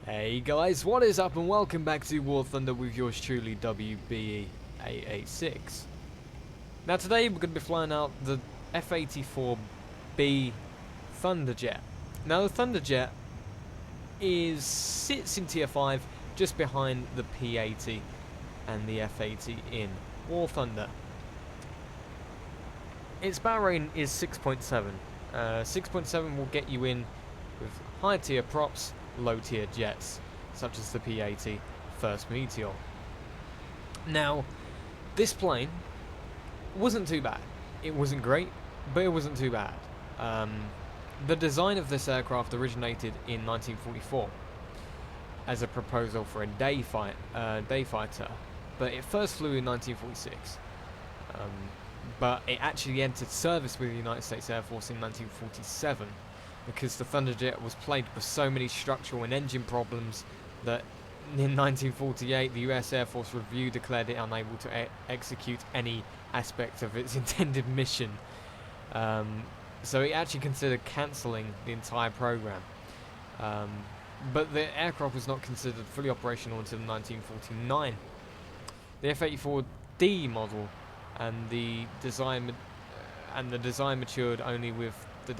Hey guys, what is up and welcome back to War Thunder with yours truly WBE886. Now today we're going to be flying out the F-84B ThunderJet. Now the ThunderJet sits in tier 5 just behind the P-80 and the F-80 in War Thunder. Its barrel rating is 6.7. 6.7 will get you in with high tier props, low tier jets, such as the P-80 First Meteor. Now, this plane wasn't too bad. It wasn't great, but it wasn't too bad. The design of this aircraft originated in 1944 as a proposal for a day fighter, but it first flew in 1946. But it actually entered service with the United States Air Force in 1947 because the ThunderJet was plagued with so many structural and engine problems that in 1948 the US Air Force Review declared it unable to execute any aspect of its intended mission. So it actually considered cancelling the entire program. But the aircraft was not considered fully operational until 1949. The F-84D model and the design matured only with the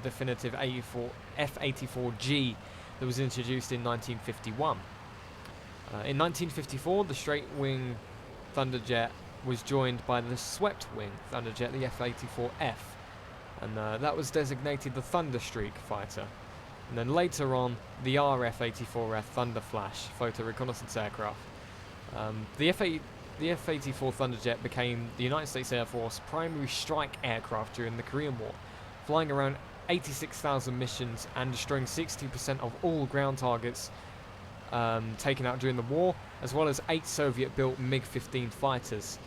definitive F-84G that was introduced in 1951. In 1954, the straight-wing ThunderJet was joined by the swept-wing ThunderJet, the F-84F, and that was designated the Thunderstreak fighter. And then later on, the RF-84F Thunderflash photo reconnaissance aircraft. The F-84 ThunderJet became the United States Air Force primary strike aircraft during the Korean War, flying around 86,000 missions and destroying 60% of all ground targets taken out during the war, as well as 8 Soviet-built MiG-15 fighters.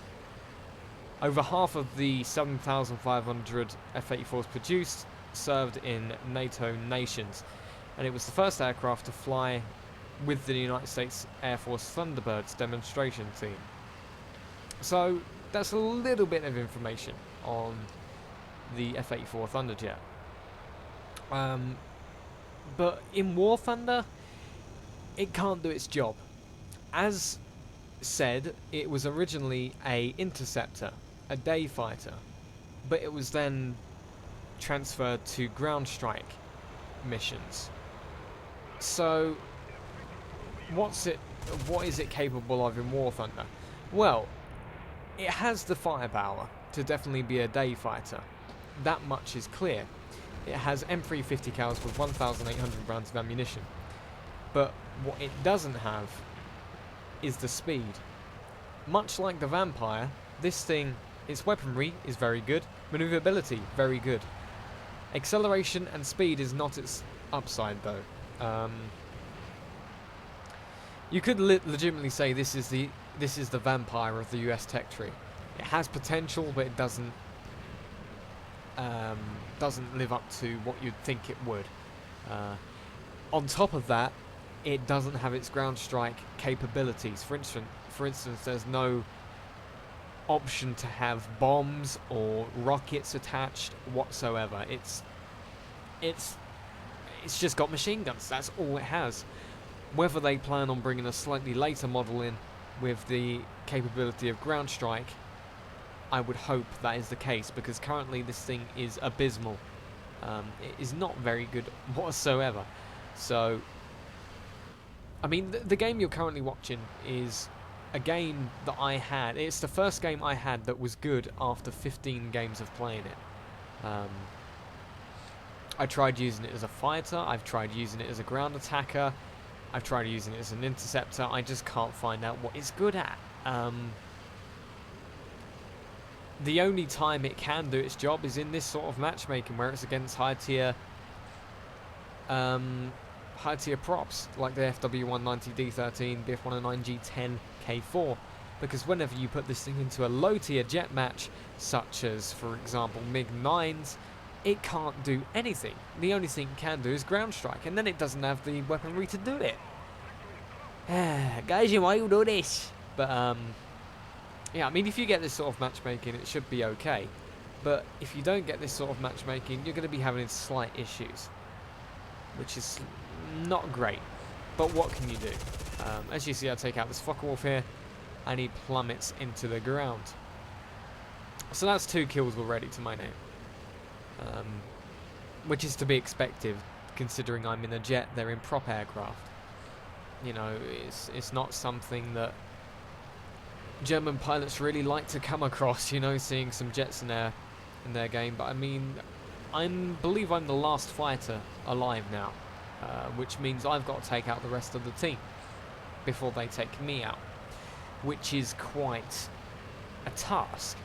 Over half of the 7,500 F-84s produced served in NATO nations, and it was the first aircraft to fly with the United States Air Force Thunderbirds demonstration team. So that's a little bit of information on the F-84 ThunderJet. But in War Thunder, it can't do its job. As said, it was originally a interceptor, a day fighter, but it was then transferred to ground strike missions. So what is it capable of in War Thunder? Well, it has the firepower to definitely be a day fighter. That much is clear. It has M350 cals with 1,800 rounds of ammunition. But what it doesn't have is the speed. Much like the Vampire, this thing, its weaponry is very good, maneuverability very good. Acceleration and speed is not its upside though. You could legitimately say this is the Vampire of the US tech tree. It has potential, but it doesn't live up to what you'd think it would. On top of that, it doesn't have its ground strike capabilities. For instance, there's no option to have bombs or rockets attached whatsoever. It's just got machine guns. That's all it has. Whether they plan on bringing a slightly later model in with the capability of ground strike, I would hope that is the case, because currently this thing is abysmal. It is not very good whatsoever. So, I mean, the game you're currently watching is a game that I had. It's the first game I had that was good after 15 games of playing it. I tried using it as a fighter, I've tried using it as a ground attacker, I've tried using it as an interceptor. I just can't find out what it's good at. The only time it can do its job is in this sort of matchmaking, where it's against high tier props like the FW190D13, BF109G10, K4, because whenever you put this thing into a low tier jet match, such as for example MiG-9s, it can't do anything. The only thing it can do is ground strike, and then it doesn't have the weaponry to do it. Guys, you might do this. But yeah, I mean, if you get this sort of matchmaking, it should be okay. But if you don't get this sort of matchmaking, you're going to be having slight issues, which is not great. But what can you do? As you see, I take out this Focke-Wulf here, and he plummets into the ground. So that's 2 kills already to my name. Which is to be expected, considering I'm in a jet, they're in prop aircraft. You know, it's not something that German pilots really like to come across, you know, seeing some jets in their game. But I mean, I believe I'm the last fighter alive now, which means I've got to take out the rest of the team before they take me out, which is quite a task,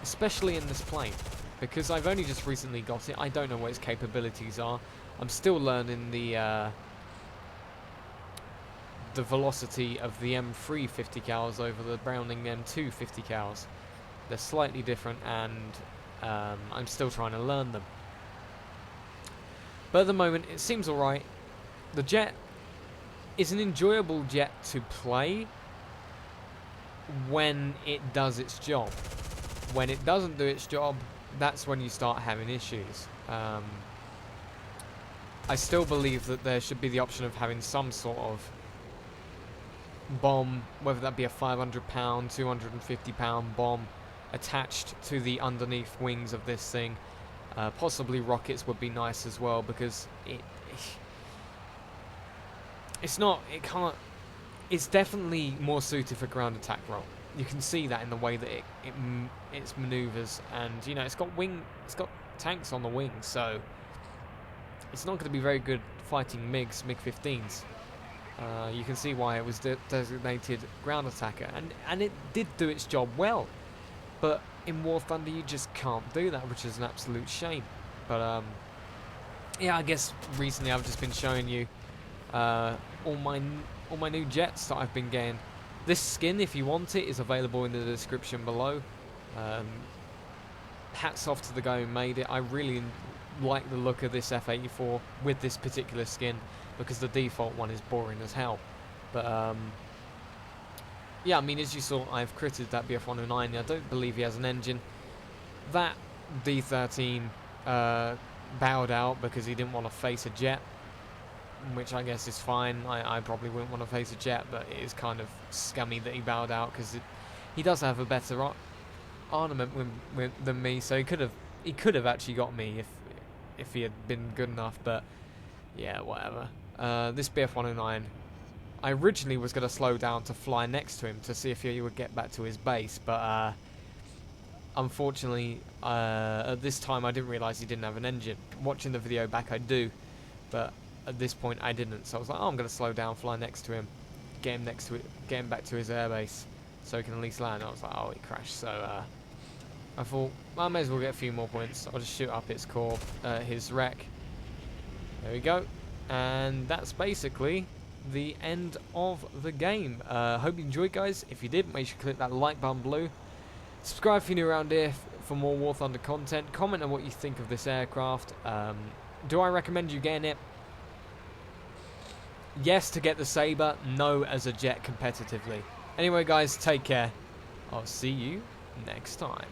especially in this plane, because I've only just recently got it. I don't know what its capabilities are. I'm still learning the velocity of the M3 50 cals over the Browning M2 50 cals. They're slightly different, and I'm still trying to learn them. But at the moment, it seems alright. The jet is an enjoyable jet to play when it does its job. When it doesn't do its job, that's when you start having issues. I still believe that there should be the option of having some sort of bomb, whether that be a 500-pound, 250-pound bomb attached to the underneath wings of this thing. Possibly rockets would be nice as well, because it's definitely more suited for ground attack role. You can see that in the way that its maneuvers, and you know, it's got tanks on the wings, so it's not going to be very good fighting MiG-15s. You can see why it was designated ground attacker, and it did do its job well. But in War Thunder, you just can't do that, which is an absolute shame. But yeah, I guess recently I've just been showing you all my new jets that I've been getting. This skin, if you want it, is available in the description below. Hats off to the guy who made it. I really like the look of this F-84 with this particular skin, because the default one is boring as hell. But yeah, I mean, as you saw, I've critted that BF-109. I don't believe he has an engine. That D-13 bowed out because he didn't want to face a jet, which I guess is fine. I probably wouldn't want to face a jet, but it is kind of scummy that he bowed out, because he does have a better armament than me, so he could have actually got me if he had been good enough. But yeah, whatever. This BF-109, I originally was going to slow down to fly next to him to see if he would get back to his base, but unfortunately at this time I didn't realise he didn't have an engine. Watching the video back, I do, but at this point I didn't, so I was like, oh, I'm going to slow down, fly next to him, get him back to his airbase so he can at least land. I was like, oh, he crashed. So I thought, well, I may as well get a few more points. I'll just shoot up its core, his wreck. There we go. And that's basically the end of the game. Hope you enjoyed, guys. If you did, make sure to click that like button below. Subscribe if you're new around here for more War Thunder content. Comment on what you think of this aircraft. Do I recommend you getting it? Yes, to get the Sabre. No, as a jet competitively. Anyway, guys, take care. I'll see you next time.